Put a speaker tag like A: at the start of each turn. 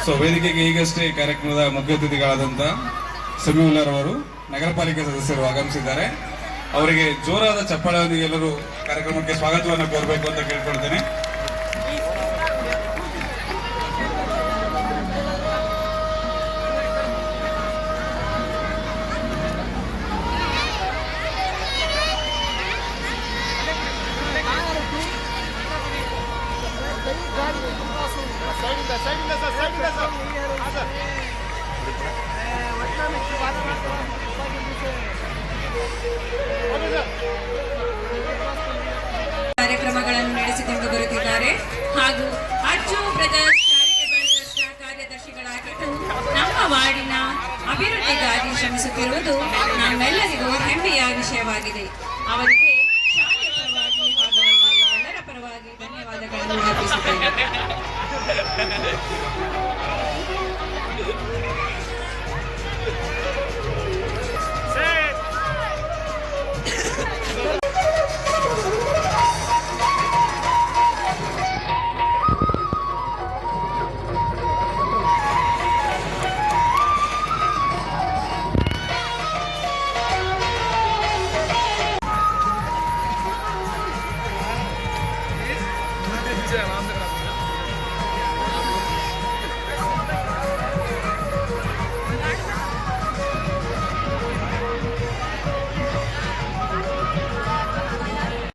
A: So ವೇದಿಕೆಗೆ ಈಗಷ್ಟೇ ಈ ಕಾರ್ಯಕ್ರಮದ ಮುಖ್ಯ ಅತಿಥಿಗಳಾದಂಥ ಸಮೀವುಲ್ಲರ್ ಅವರು ನಗರ ಪಾಲಿಕೆ ಸದಸ್ಯರು ಆಗಮಿಸಿದ್ದಾರೆ. ಅವರಿಗೆ ಜೋರಾದ ಚಪ್ಪಾಳೆಯೊಂದಿಗೆ ಎಲ್ಲರೂ ಕಾರ್ಯಕ್ರಮಕ್ಕೆ ಸ್ವಾಗತವನ್ನು ಕೋರಬೇಕು ಅಂತ ಕೇಳ್ಕೊಳ್ತೇನೆ.
B: ಕಾರ್ಯಕ್ರಮಗಳನ್ನು ನಡೆಸಿಕೊಂಡು ಬರುತ್ತಿದ್ದಾರೆ ಹಾಗೂ ಅಜ್ಜು ಬ್ರದರ್ಸ್ ಚಾರಿಟೇಬಲ್ ಟ್ರಸ್ಟ್ ಕಾರ್ಯದರ್ಶಿಗಳಾಗಿದ್ದು ನಮ್ಮ ವಾರ್ಡಿನ ಅಭಿವೃದ್ಧಿಗಾಗಿ ಶ್ರಮಿಸುತ್ತಿರುವುದು ನಮ್ಮೆಲ್ಲರಿಗೂ ಹೆಮ್ಮೆಯ ವಿಷಯವಾಗಿದೆ. ಅವರಿಗೆ ಶಾಲೆಯ ಪರವಾಗಿ ಹಾಗೂ ನಮ್ಮೆಲ್ಲರ ಪರವಾಗಿ ಧನ್ಯವಾದಗಳನ್ನು ಅರ್ಪಿಸುತ್ತೇನೆ.